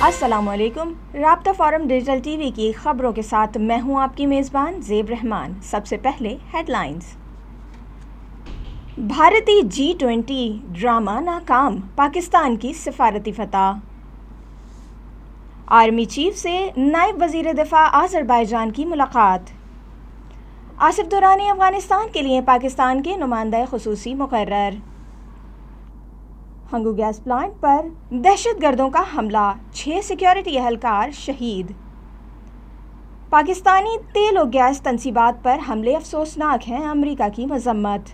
अस्सलाम वालेकुम। राब्ता फोरम डिजिटल टीवी की खबरों के साथ मैं हूं आपकी मेज़बान ज़ेब रहमान। सबसे पहले हेडलाइंस। भारतीय G20 ड्रामा नाकाम, पाकिस्तान की सिफारती फतह। आर्मी चीफ से नायब वज़ीर दिफा आज़रबाईजान की मुलाकात। आसिफ दुरानी अफ़गानिस्तान के लिए पाकिस्तान के नुमाइंदा ख़ुसूसी मुक़र्रर। हंगू गैस प्लांट पर दहशतगर्दों का हमला, 6 सिक्योरिटी एहलकार शहीद। पाकिस्तानी तेल और गैस तनसीबात पर हमले अफसोसनाक हैं, अमेरिका की मजम्मत।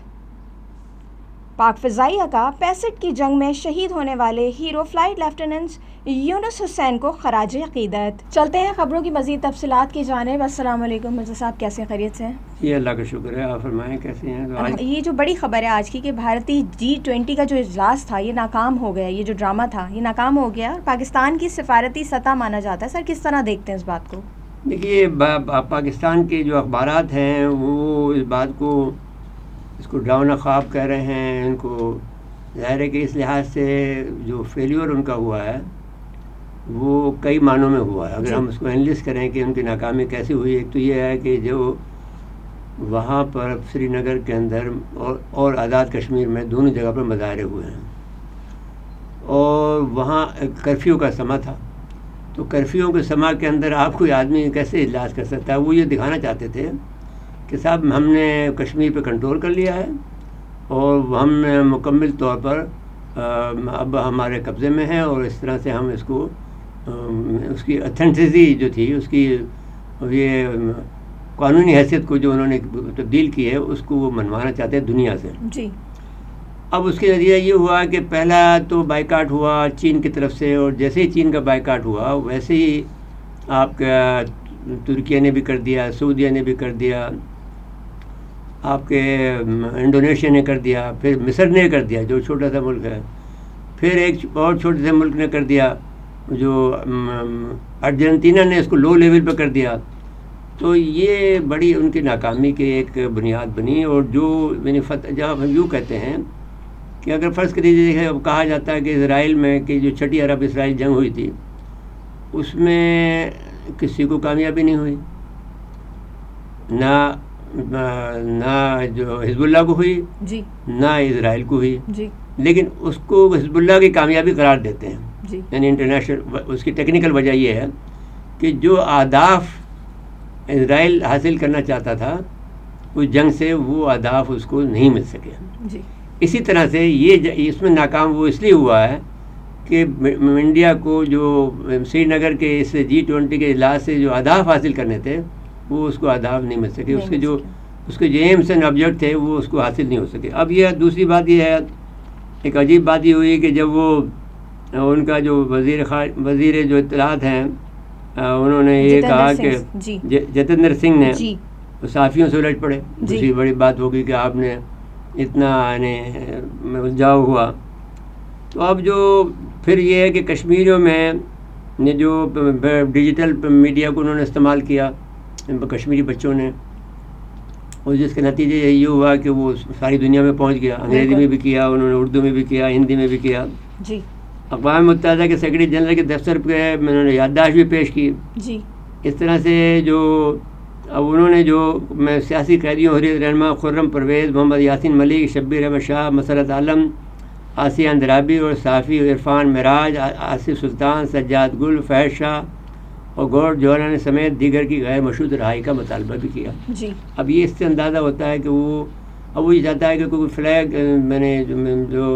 पाक फ़िज़ाइया का 65 की जंग में शहीद होने वाले hero flight lieutenant Yunus Hussain को खराज अक़ीदत। चलते हैं खबरों की मज़ीद तफसीलात की जानिब। अस्सलाम वालेकुम मिर्ज़ा साहब, कैसे खैरियत से हैं? ये अल्लाह का शुक्र है, आप फरमाएं कैसे हैं? तो आज ये जो बड़ी खबर है आज की कि भारतीय G20 का जो इजलास था ये नाकाम हो गया, ये जो ड्रामा था ये नाकाम हो गया और पाकिस्तान की सिफारती सतह माना जाता है। सर, किस तरह देखते हैं इस बात को? देखिए, पाकिस्तान के जो अखबारात हैं वो इस बात को इसको डरावना ख्वाब कह रहे हैं। इनको ज़ाहिर है कि इस लिहाज से जो फेलियर उनका हुआ है वो कई मानों में हुआ है। अगर हम उसको एनालिस करें कि उनकी नाकामी कैसे हुई, एक तो ये है कि जो वहाँ पर श्रीनगर के अंदर और आज़ाद कश्मीर में दोनों जगह पर मुजाहरे हुए हैं और वहाँ कर्फ्यू का समा था। तो कर्फ्यू के समा के अंदर आप कोई आदमी कैसे इजलास कर सकता है? वो ये दिखाना चाहते थे कि साहब हमने कश्मीर पे कंट्रोल कर लिया है और हम मुकम्मल तौर पर अब हमारे कब्ज़े में है और इस तरह से हम इसको उसकी ऑथेंटिसिटी जो थी उसकी ये कानूनी हैसियत को जो उन्होंने तब्दील की है उसको वो मनवाना चाहते हैं दुनिया से जी। अब उसके नतीजा ये हुआ कि पहला तो बाइकाट हुआ चीन की तरफ से, और जैसे ही चीन का बाइकाट हुआ वैसे ही आपका तुर्की ने भी कर दिया, सऊदीया ने भी कर दिया, आपके इंडोनेशिया ने कर दिया, फिर मिस्र ने कर दिया जो छोटा सा मुल्क है, फिर एक और छोटे से मुल्क ने कर दिया जो अर्जेंटीना ने इसको लो लेवल पर कर दिया। तो ये बड़ी उनकी नाकामी की एक बुनियाद बनी। और जो मैंने जब हम यूँ कहते हैं कि अगर फ़र्ज़ कर लीजिए, अब कहा जाता है कि इसराइल में कि जो छठी अरब इसराइल जंग हुई थी उसमें किसी को कामयाबी नहीं हुई, ना जो हिजबुल्लाह को हुई जी, ना इसराइल को हुई जी, लेकिन उसको हिजबुल्लाह की कामयाबी करार देते हैं जी। यानी इंटरनेशनल। उसकी टेक्निकल वजह यह है कि जो अहदाफ इसराइल हासिल करना चाहता था उस जंग से वो अहदाफ उसको नहीं मिल सके जी। इसी तरह से ये इसमें नाकाम वो इसलिए हुआ है कि इंडिया को जो श्रीनगर के इस G20 के इजलास से जो अहदाफ हासिल करने थे वो उसको अहदाफ नहीं मिल सके, उसके जो एम्स एंड ऑब्जेक्ट थे वो उसको हासिल नहीं हो सके। अब यह दूसरी बात ये है, एक अजीब बात ये हुई कि जब वो उनका जो वज़ीर जो इत्तलात हैं उन्होंने ये कहा कि जितेंद्र सिंह ने सहाफ़ियों से उलझ पड़े। दूसरी बड़ी बात होगी कि आपने इतना उलझाव हुआ। तो अब जो फिर ये है कि कश्मीरियों में ने जो डिजिटल मीडिया को उन्होंने इस्तेमाल किया कश्मीरी बच्चों ने, और जिसके नतीजे ये हुआ कि वो सारी दुनिया में पहुंच गया। अंग्रेज़ी में भी किया उन्होंने, उर्दू में भी किया, हिंदी में भी किया जी। अक़वाम मुत्तहिदा के सेक्रेटरी जनरल के दफ्तर पे उन्होंने याददाश्त भी पेश की जी। इस तरह से जो अब उन्होंने जो सियासी कैदियों हुर्रियत रहनुमा खुर्रम परवेज़, मोहम्मद यासीन मलिक, शब्बीर अहमद शाह, मसरत आलम, आसिया अंद्राबी और साफ़ी इरफान मिराज, आसिफ सुल्तान, सज्जाद गुल, फैज़ शाह और गौर जोहरानी समेत दीगर की गैर मशरूत रहाई का मुतालबा भी किया जी। अब ये इससे अंदाज़ा होता है कि वो ये चाहता है कि कोई फ्लैग मैंने जो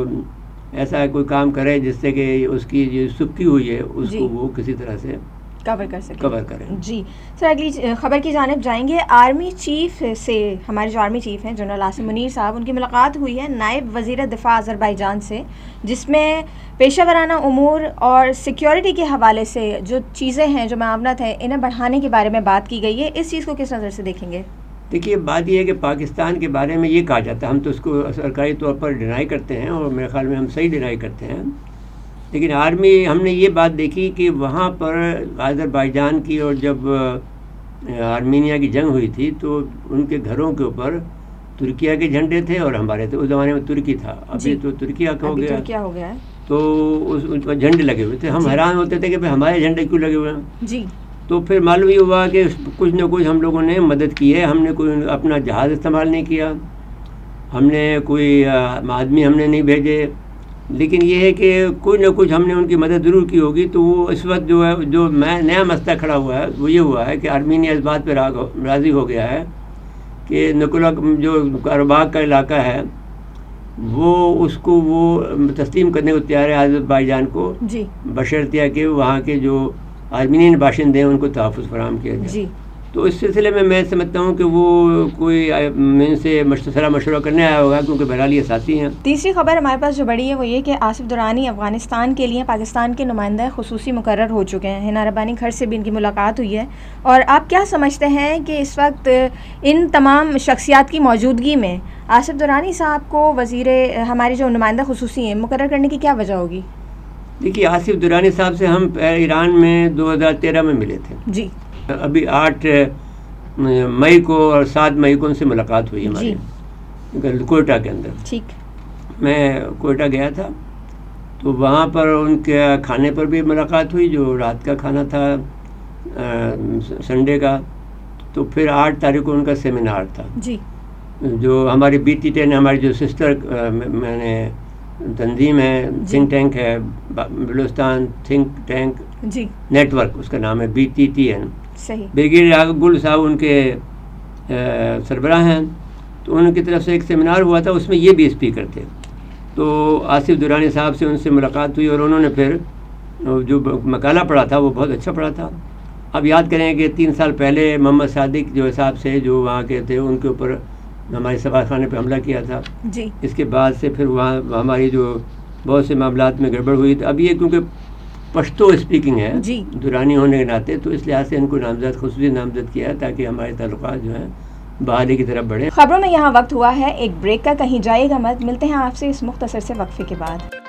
ऐसा कोई काम करे जिससे कि उसकी जो सुक्की हुई है उसको वो किसी तरह से कवर करें जी। सर, अगली खबर की जानिब जाएंगे। आर्मी चीफ से हमारे जो आर्मी चीफ हैं जनरल आसिम मुनीर साहब, उनकी मुलाकात हुई है नायब वज़ीर दिफा आज़रबाईजान से, जिसमें पेशा वराना उमूर और सिक्योरिटी के हवाले से जो चीज़ें हैं, जो मामलात हैं, इन्हें बढ़ाने के बारे में बात की गई है। इस चीज़ को किस नज़र से देखेंगे? देखिए, बात यह है कि पाकिस्तान के बारे में ये कहा जाता है, हम तो उसको सरकारी तौर पर डिनाई करते हैं और मेरे ख्याल में हम सही डिनाई करते हैं, लेकिन आर्मी हमने ये बात देखी कि वहाँ पर आज़रबाईजान की और जब आर्मीनिया की जंग हुई थी तो उनके घरों के ऊपर तुर्किया के झंडे थे और हमारे थे। उस ज़माने में तुर्की था, अभी तो तुर्किया का हो गया है। تو اس پر جھنڈے لگے ہوئے تھے. ہم حیران ہوتے تھے کہ بھائی ہمارے جھنڈے کیوں لگے ہوئے ہیں. جی. تو پھر معلوم یہ ہوا کہ کچھ نہ کچھ ہم لوگوں نے مدد کی ہے. ہم نے کوئی اپنا جہاز استعمال نہیں کیا, ہم نے کوئی آدمی ہم نے نہیں بھیجے, لیکن یہ ہے کہ کوئی نہ کچھ ہم نے ان کی مدد ضرور کی ہوگی. تو وہ اس وقت جو ہے جو نیا مسئلہ کھڑا ہوا ہے وہ یہ ہوا ہے کہ آرمینیا اس بات پہ راضی ہو گیا ہے کہ نکولا جو قرباغ کا علاقہ ہے وہ اس کو وہ تسلیم کرنے کو تیار ہے آذربائیجان کو, جی, بشرطیہ کہ وہاں کے جو آرمینین باشندے ہیں ان کو تحفظ فراہم کیا جائے. جی. تو اس سلسلے میں سمجھتا ہوں کہ وہ کوئی ان سے مشورہ کرنے آیا ہوگا, کیونکہ بہرحال یہ ساتھی ہیں. تیسری خبر ہمارے پاس جو بڑی ہے وہ یہ کہ آصف درانی افغانستان کے لیے پاکستان کے نمائندہ خصوصی مقرر ہو چکے ہیں. ہنا ربانی گھر سے بھی ان کی ملاقات ہوئی ہے. اور آپ کیا سمجھتے ہیں کہ اس وقت ان تمام شخصیات کی موجودگی میں آصف درانی صاحب کو وزیر ہمارے جو نمائندہ خصوصی ہیں مقرر کرنے کی کیا وجہ ہوگی؟ دیکھیے, آصف درانی صاحب سے ہم ایران میں 2013 میں ملے تھے. جی. ابھی 8 مئی کو اور 7 مئی کو ان سے ملاقات ہوئی ہماری کوئٹہ کے اندر. ٹھیک. میں کوئٹہ گیا تھا تو وہاں پر ان کے کھانے پر بھی ملاقات ہوئی, جو رات کا کھانا تھا سنڈے کا. تو پھر 8 تاریخ کو ان کا سیمینار تھا. جی. جو ہماری BT10 ہماری جو سسٹر میں نے تنظیم ہے, تھنک ٹینک ہے, بلوچستان تھنک ٹینک جی نیٹ ورک, اس کا نام ہے BTTN. صحیح. بریگیڈیئر گل صاحب ان کے سربراہ ہیں. تو ان کی طرف سے ایک سیمینار ہوا تھا, اس میں یہ بھی اسپیکر تھے. تو آصف درانی صاحب سے ان سے ملاقات ہوئی اور انہوں نے پھر جو مقالہ پڑھا تھا وہ بہت اچھا پڑھا تھا. اب یاد کریں کہ 3 سال پہلے محمد صادق جو حساب سے جو وہاں کے تھے ان کے اوپر ہمارے سفارت خانے پہ حملہ کیا تھا. جی. اس کے بعد سے پھر وہاں ہماری جو بہت سے معاملات میں گڑبڑ ہوئی. اب یہ کیونکہ پشتو اسپیکنگ ہے جی درانی ہونے کے ناطے, تو اس لحاظ سے ان کو خصوصی نامزد کیا ہے تاکہ ہمارے تعلقات جو ہیں بحالی کی طرف بڑھیں. خبروں میں یہاں وقت ہوا ہے ایک بریک کا, کہیں جائے گا مت. ملتے ہیں آپ سے اس مختصر سے وقفے کے بعد.